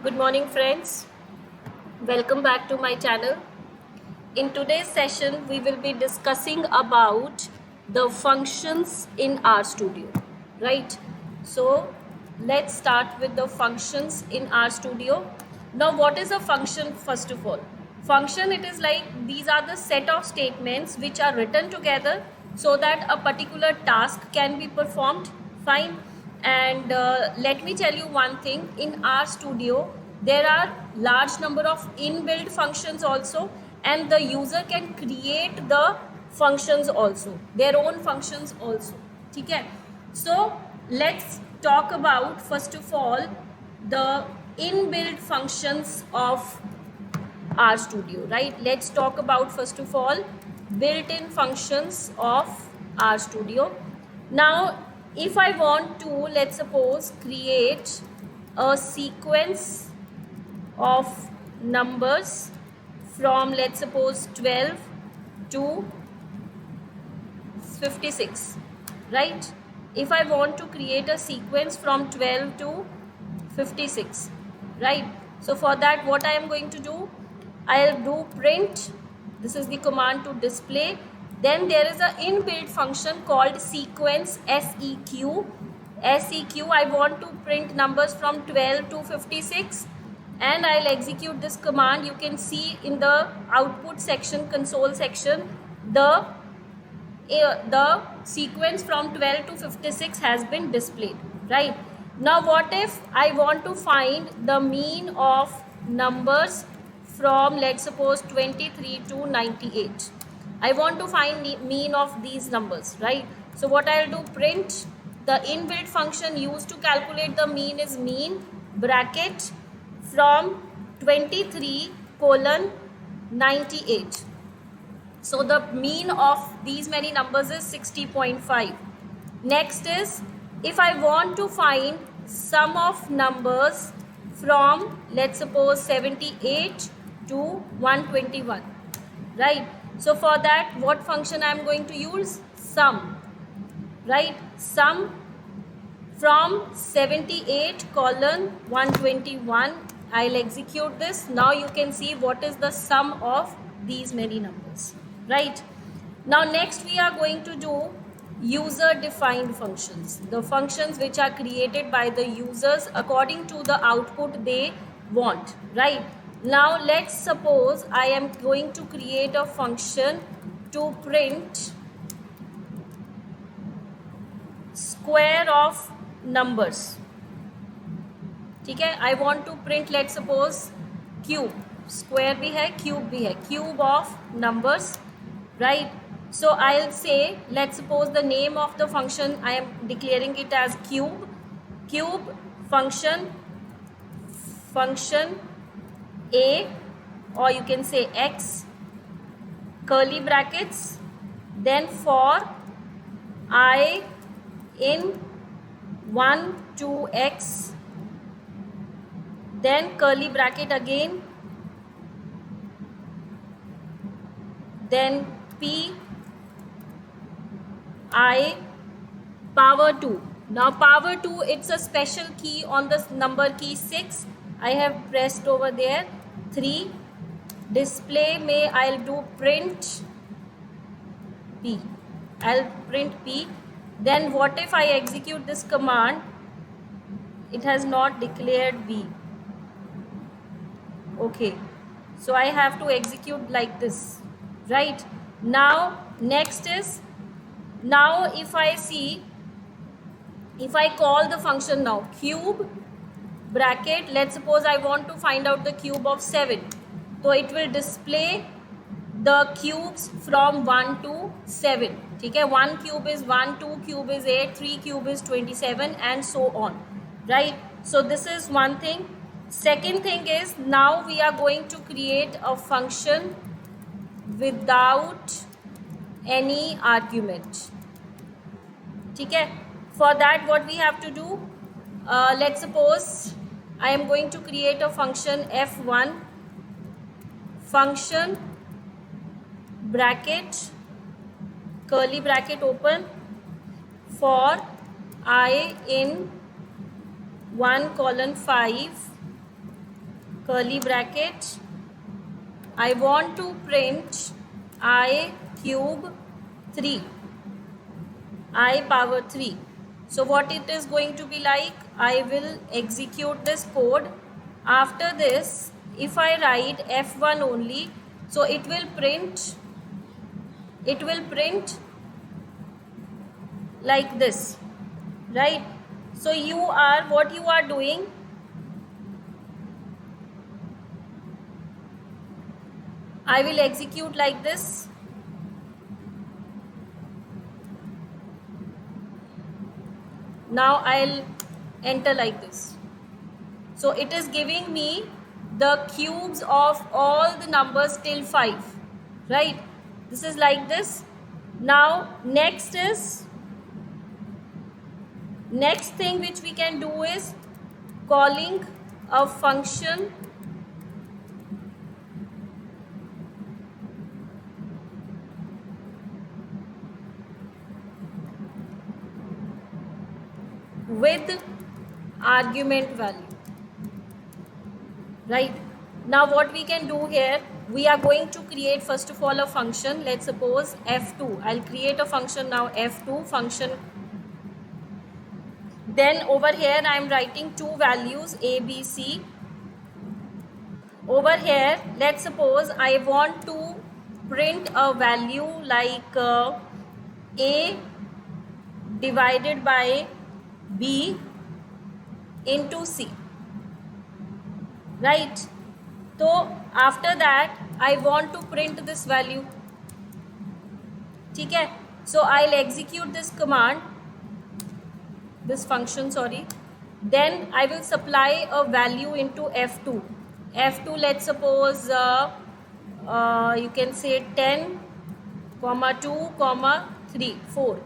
Good morning, friends. Welcome back to my channel. In today's session, we will be discussing about the functions in RStudio, right? So, let's start with the functions in RStudio. Now, what is a function first of all? Function, it is like these are the set of statements which are written together so that a particular task can be performed. Fine. And let me tell you one thing, in RStudio there are large number of inbuilt functions also, and the user can create the functions also, their own functions also. Okay, so let's talk about first of all the inbuilt functions of RStudio, right? Let's talk about first of all built-in functions of RStudio. Now, if I want to, let's suppose, create a sequence of numbers from, let's suppose, 12 to 56, right? If I want to create a sequence from 12 to 56, right? So for that, what I am going to do, I'll do print. This is the command to display. Then there is an inbuilt function called sequence, seq. I want to print numbers from 12 to 56, and I'll execute this command. You can see in the output section, console section, the sequence from 12 to 56 has been displayed, right? Now what if I want to find the mean of numbers from, let's suppose, 23 to 98? I want to find the mean of these numbers, right? So what I'll do, print. The inbuilt function used to calculate the mean is mean bracket from 23 colon 98. So the mean of these many numbers is 60.5. Next is, if I want to find sum of numbers from, let's suppose, 78 to 121, right? So for that, what function I am going to use? Sum, right? Sum from 78 colon 121. I'll execute this. Now you can see what is the sum of these many numbers, right? Now next we are going to do user defined functions, the functions which are created by the users according to the output they want, right? Now let's suppose I am going to create a function to print square of numbers. ठीक है, I want to print, let's suppose, cube. Square भी है, cube भी है, cube of numbers, right? So I'll say, let's suppose the name of the function, I am declaring it as cube. Cube function a, or you can say x, curly brackets, then for I in 1 to x, then curly bracket again, then p I power 2. Now power 2, it's a special key on the number key 6. I have pressed over there. 3. Display may I'll do print p. I'll print p. Then what if I execute this command? It has not declared b. Okay, so I have to execute like this, right? Now next is, now if I see, if I call the function now cube bracket, let's suppose I want to find out the cube of 7, so it will display the cubes from 1 to 7. ठीक है, 1 cube is 1, 2 cube is 8, 3 cube is 27, and so on, right? So this is one thing. Second thing is, now we are going to create a function without any argument. ठीक है, for that what we have to do, let's suppose I am going to create a function f1 function bracket curly bracket open for I in 1 colon 5 curly bracket, I want to print I cube 3, I power 3. So what it is going to be like, I will execute this code. After this, if I write F1 only, so it will print like this, right? So what you are doing, I will execute like this. Now I'll enter like this. So it is giving me the cubes of all the numbers till 5, right? This is like this. Now next thing which we can do is calling a function with argument value, right? Now what we can do here, we are going to create first of all a function. Let's suppose f2. I'll create a function now, f2 function. Then over here I am writing two values, a, b, c. Over here, let's suppose I want to print a value like a divided by b into c, right? So after that I want to print this value. ठीक है? So I'll execute this command, this function, sorry. Then I will supply a value into f2. F2, let's suppose you can say 10, 2, 3, 4.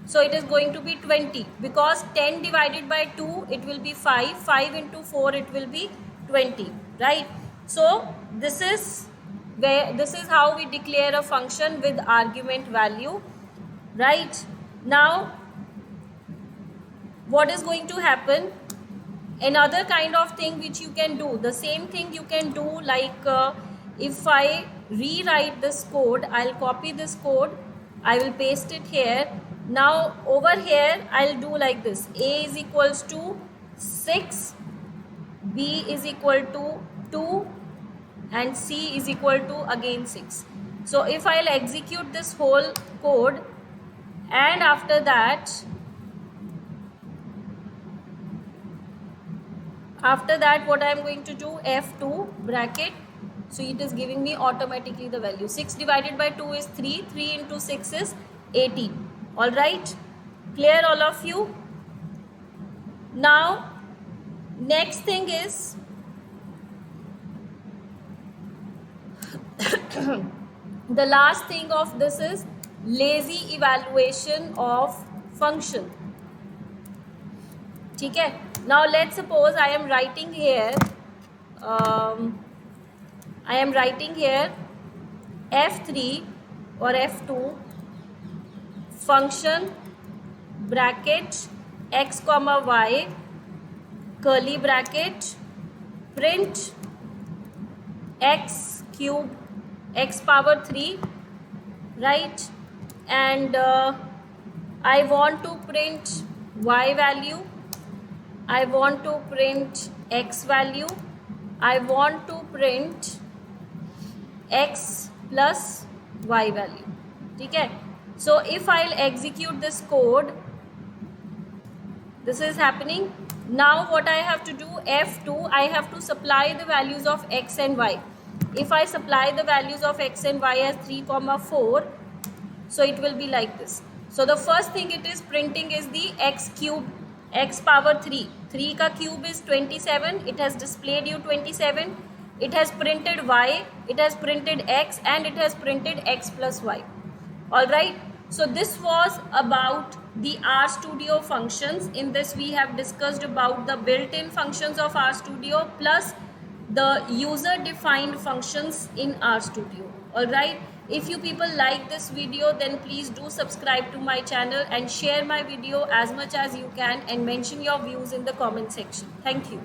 So it is going to be 20, because 10 divided by 2 it will be 5, 5 into 4 it will be 20, right? So this is how we declare a function with argument value, right? Now what is going to happen, another kind of thing which you can do, the same thing you can do, like if I rewrite this code, I'll copy this code, I will paste it here. Now over here I'll do like this, a is equals to 6, b is equal to 2, and c is equal to again 6. So if I'll execute this whole code, and after that what I am going to do, f2 bracket, so it is giving me automatically the value. 6 divided by 2 is 3, 3 into 6 is 18. All right, clear all of you? Now next thing is the last thing of this is lazy evaluation of function. ठीक है? Now let's suppose I am writing here f3 or f2 function bracket x comma y curly bracket print x cube x power 3, right? And I want to print y value, I want to print x value, I want to print x plus y value. Okay? So if I'll execute this code, this is happening. Now what I have to do, f2, I have to supply the values of x and y. If I supply the values of x and y as 3, 4, so it will be like this. So the first thing it is printing is the x cube, x power 3. 3 ka cube is 27. It has displayed you 27. It has printed y, it has printed x, and it has printed x plus y. Alright. So this was about the Rstudio functions. In this we have discussed about the built-in functions of Rstudio plus the user-defined functions in Rstudio. Alright. If you people like this video, then please do subscribe to my channel and share my video as much as you can, and mention your views in the comment section. Thank you.